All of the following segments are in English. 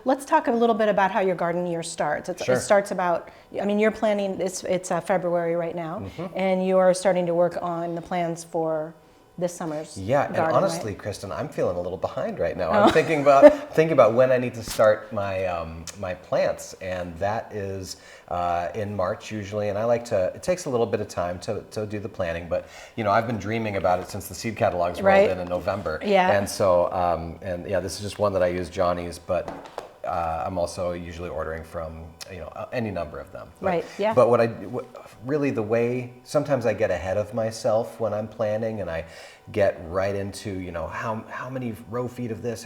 let's talk a little bit about how your garden year starts. It starts about, I mean, you're planning, it's February right now, and you are starting to work on the plans for this summer's garden, and honestly, right? Kristen, I'm feeling a little behind right now. I'm thinking about when I need to start my my plants, and that is in March usually. And I like to. It takes a little bit of time to do the planning, but I've been dreaming about it since the seed catalogs rolled in November. Yeah. And so this is just one that I use, Johnny's, but I'm also usually ordering from any number of them. Right. Yeah. But really the way sometimes I get ahead of myself when I'm planning, and I get right into how many row feet of this.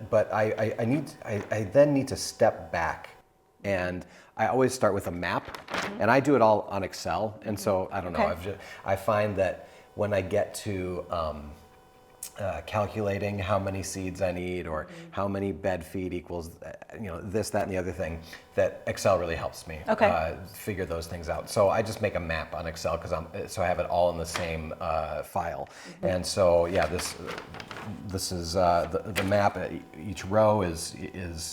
But I then need to step back, and I always start with a map, and I do it all on Excel. And so I don't know. I find that when I get to calculating how many seeds I need or how many bed feet equals this, that, and the other thing, that Excel really helps me figure those things out. So I just make a map on Excel so I have it all in the same file. And so this is the map. Each row is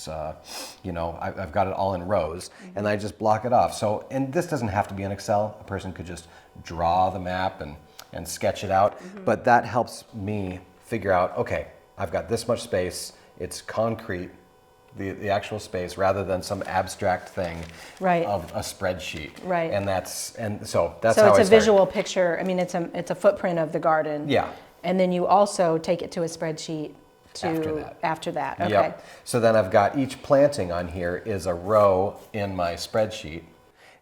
I've got it all in rows, and I just block it off. So, and this doesn't have to be in Excel. A person could just draw the map and sketch it out, but that helps me figure out, okay, I've got this much space, it's concrete, the actual space, rather than some abstract thing of a spreadsheet. Right. So that's how I start. So it's a visual picture. I mean, it's a footprint of the garden. Yeah. And then you also take it to a spreadsheet after that. Okay. Yep. So then I've got each planting on here is a row in my spreadsheet.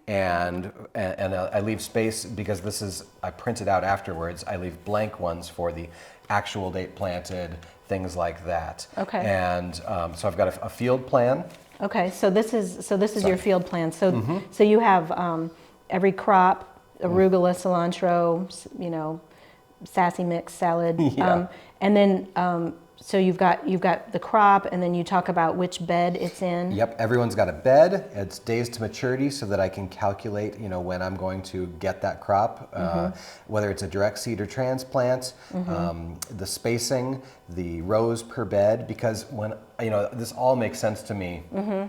And I leave space because I print it out afterwards. I leave blank ones for the actual date planted, things like that. Okay. And so I've got a field plan. Okay. So this is your field plan. So so you have every crop, arugula, cilantro, sassy mix, salad, and then. So you've got the crop, and then you talk about which bed it's in. Yep, everyone's got a bed. It's days to maturity, so that I can calculate, when I'm going to get that crop, whether it's a direct seed or transplant, the spacing, the rows per bed, because when this all makes sense to me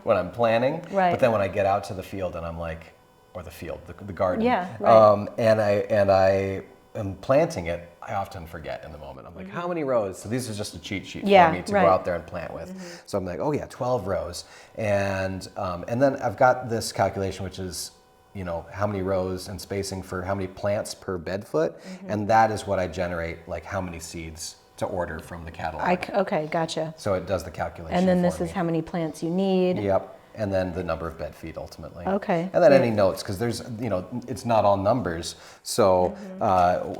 when I'm planning. Right. But then when I get out to the field and I'm like, or the field, the garden. Yeah. Right. And I am planting it, I often forget in the moment. I'm like, how many rows? So these are just a cheat sheet for me to go out there and plant with. So I'm like, 12 rows. And then I've got this calculation, which is, how many rows and spacing for how many plants per bed foot. And that is what I generate, like how many seeds to order from the catalog. Okay, gotcha. So it does the calculation. And then this is how many plants you need. Yep. And then the number of bed feet ultimately. Okay. And then any notes, because there's, it's not all numbers. So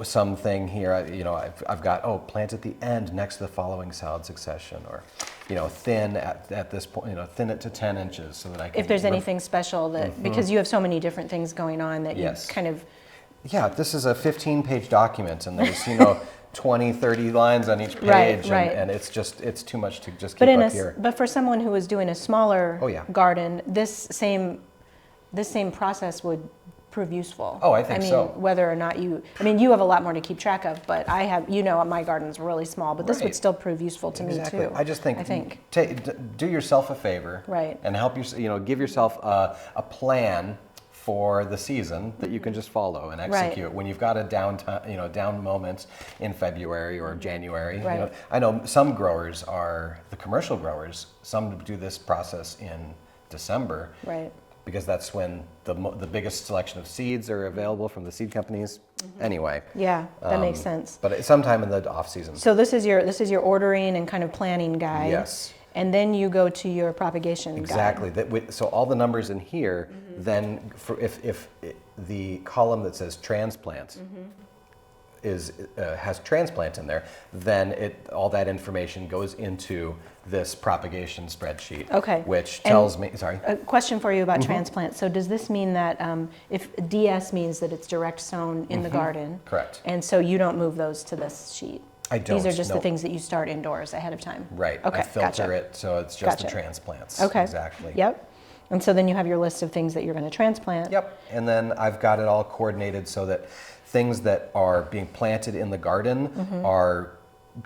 something here, I've got, plant at the end next to the following salad succession, or, thin at this point, thin it to 10 inches so that I can. If there's anything special that, because you have so many different things going on that you kind of. Yeah, this is a 15-page document, and there's, 20, 30 lines on each page, and it's too much to just keep up here. But for someone who is doing a smaller garden, this same process would prove useful. Oh, I think so. Whether or not you have a lot more to keep track of, but I have, my garden's really small, but this would still prove useful to me too. I just think do yourself a favor, and help give yourself a plan for the season that you can just follow and execute. When you've got a down moment in February or January. I know some growers the commercial growers, some do this process in December. Right. Because that's when the biggest selection of seeds are available from the seed companies. Anyway. Yeah, that makes sense. But it's sometime in the off season. So this is your ordering and kind of planning guide. Yes. And then you go to your propagation guide. Exactly. So all the numbers in here, then if the column that says transplant has transplant in there, then all that information goes into this propagation spreadsheet. Okay. Which tells me, sorry. A question for you about transplant. So does this mean that if DS means that it's direct sown in the garden? Correct. And so you don't move those to this sheet? I don't. These are just the things that you start indoors ahead of time. Right. Okay. I filter it, so it's just the transplants. Okay. Exactly. Yep. And so then you have your list of things that you're going to transplant. Yep. And then I've got it all coordinated so that things that are being planted in the garden are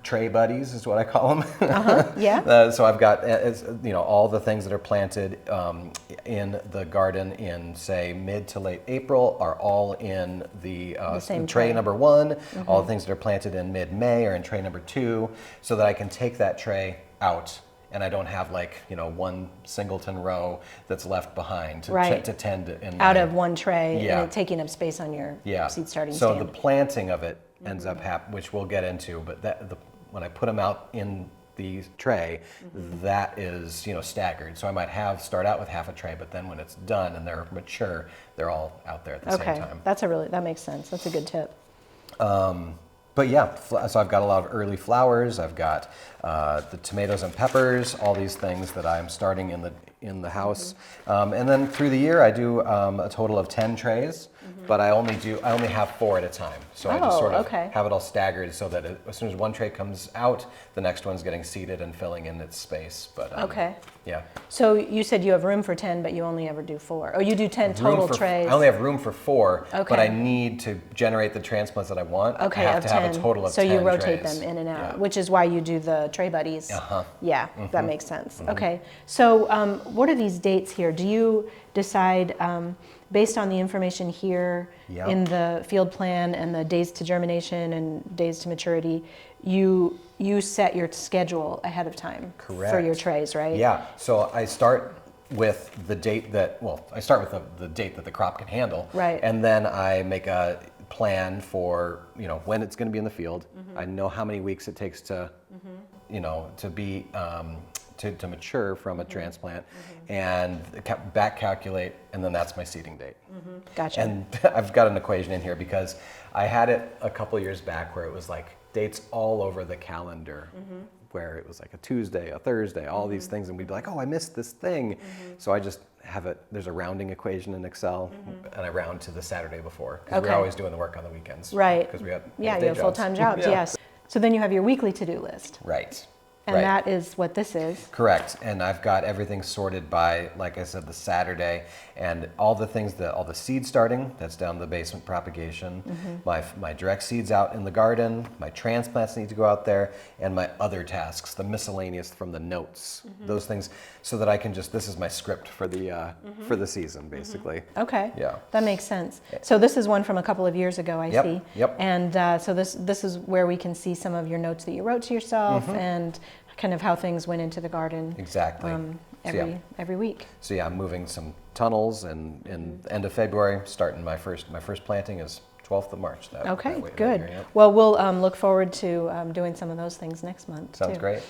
tray buddies is what I call them. Yeah. So I've got all the things that are planted in the garden in, say, mid to late April are all in the same tray tray. number 1. All the things that are planted in mid-May are in tray number 2, so that I can take that tray out and I don't have one singleton row that's left behind to tend in out of one tray Yeah. and it taking up space on your seed starting so stand. the planting of it ends up which we'll get into, but when I put them out in the tray, that is staggered. So I might start out with half a tray, but then when it's done and they're mature, they're all out there at the same time. That makes sense. That's a good tip. But yeah, so I've got a lot of early flowers. I've got the tomatoes and peppers, all these things that I'm starting in the house. And then through the year, I do a total of 10 trays, but I only have 4 at a time. So I just sort of have it all staggered so that as soon as one tray comes out, the next one's getting seeded and filling in its space. But yeah. So you said you have room for 10, but you only ever do 4. Oh, you do 10 total trays. I only have room for 4, Okay. but I need to generate the transplants that I want. Okay, I have to have a total of 10 So you rotate trays. them in and out, Yeah. which is why you do the tray buddies. Yeah, that makes sense. Okay, so what are these dates here? Do you decide based on the information here in the field plan and the days to germination and days to maturity, you set your schedule ahead of time for your trays, right? Yeah, so I start with the date that, I start with the date that the crop can handle. Right. And then I make a plan for, when it's going to be in the field. I know how many weeks it takes to, to be, to mature from a transplant, and back calculate, and then that's my seeding date. Gotcha. And I've got an equation in here because I had it a couple years back where it was like dates all over the calendar, where it was like a Tuesday, a Thursday, all these things, and we'd be like, oh, I missed this thing. So I just have there's a rounding equation in Excel, and I round to the Saturday before, because we're always doing the work on the weekends. Right. Because we have you have full-time jobs, yes. So then you have your weekly to-do list. Right. And that is what this is. Correct. And I've got everything sorted by, like I said, the Saturday, and all the things, all the seed starting, that's down the basement propagation, my direct seeds out in the garden, my transplants need to go out there, and my other tasks, the miscellaneous from the notes, those things, so that I can this is my script for the season, basically. Okay. Yeah. That makes sense. So this is one from a couple of years ago, I see. Yep. And so this is where we can see some of your notes that you wrote to yourself and kind of how things went into the garden. Exactly. Every week. So yeah, I'm moving some tunnels, and end of February, starting my first planting is 12th of March. Okay, good. Well, we'll look forward to doing some of those things next month. Sounds great.